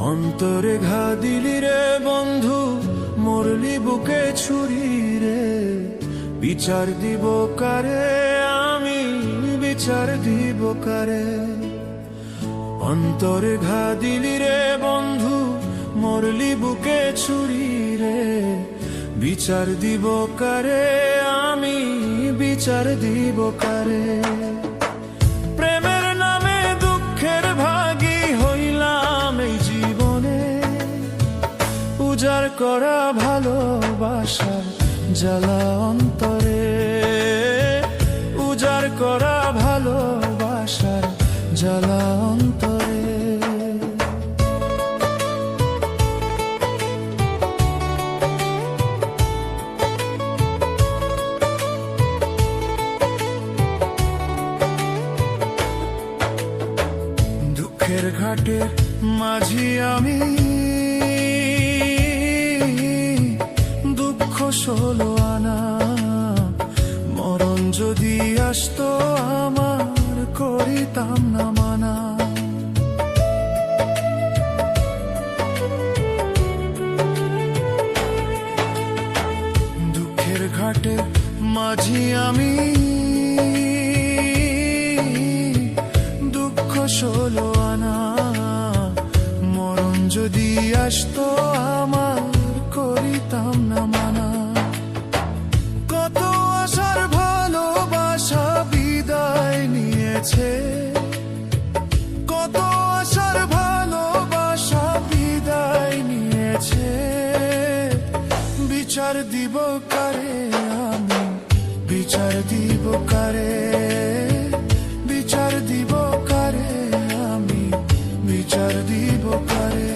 অন্তরে ঘা দিলি রে বন্ধু, মরলি বুকে ছুরি রে। বিচার দিব কারে আমি, বিচার দিব কারে। অন্তরে ঘা দিলি রে বন্ধু, মরলি বুকে ছুরি রে। বিচার দিব কারে আমি, বিচার দিব কারে। প্রেমের নামে দুঃখের ভাগী হইলাম এই জীবনে, উজাড় করা ভালোবাসার জ্বালা অন্তরে। উজাড় করা ভালোবাসার জ্বালা অন্তরে। দুঃখের ঘাটে মাঝি আমি, দুঃখ ষোলো আনা। মরণ যদি আসতো আমার, করিতাম না মানা। দুঃখের ঘাটে মাঝি আমি, দুঃখ ষোলো আনা। মরণ যদি আসতো আমার, করিতাম না মানা। কত আশার ভালোবাসা বিদায় নিয়েছে, কত আশার ভালোবাসা বিদায় নিয়েছে। বিচার দিব কারে আমি, বিচার দিব কারে। বিচার দিব কারে আমি, বিচার দিব কারে।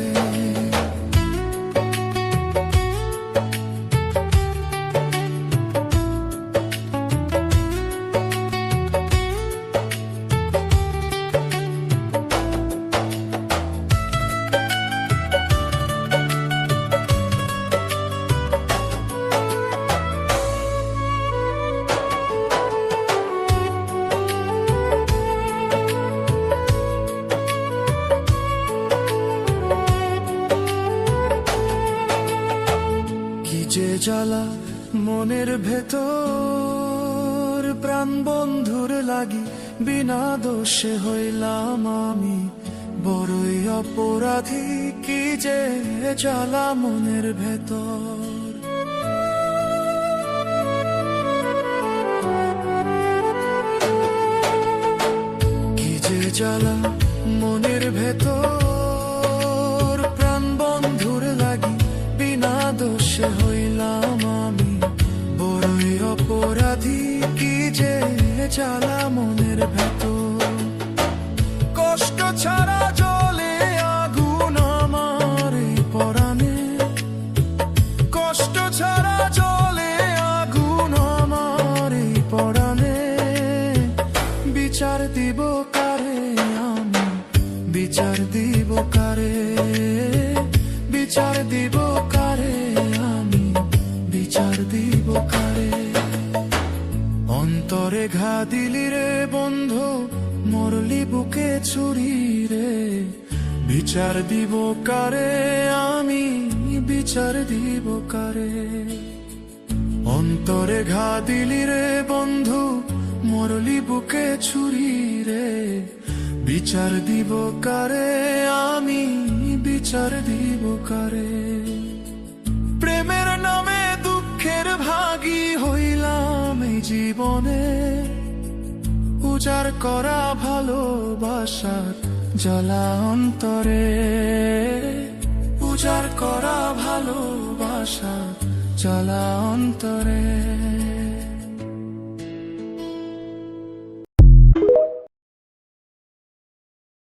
যে জ্বালা মনের ভেতর, প্রাণ বন্ধুর লাগি বিনা দোষে হইলাম আমি বড়ই অপরাধী। কি যে জ্বালা মনের ভেতর, কি যে জ্বালা মনের ভেতর, প্রাণ বন্ধুর লাগি বিনা দোষে হইলাম আমি বড়ই অপরাধী। কি যে জ্বালা মনের ভেতর, কষ্ট ছাড়া জ্বলে আগুন আমার এই পরাণে। কষ্ট ছাড়া জ্বলে আগুন আমার এই পরাণে। বিচার দিব কারে আমি, বিচার দিব কারে। বিচার দিব কারে আমি, বিচার দিব কারে। অন্তরে ঘা দিলি রে বন্ধু, মরলি বুকে ছুরি রে। বিচার দিব কারে আমি, বিচার দিব কারে। অন্তরে ঘা দিলি রে বন্ধু, মরলি বুকে ছুরি রে। বিচার দিব কারে আমি, বিচার দিব কারে। প্রেমের নামে দুঃখের ভাগী হইলাম এই জীবনে, উজাড় করা ভালোবাসার জ্বালা অন্তরে। উজাড় করা ভালোবাসার জ্বালা অন্তরে।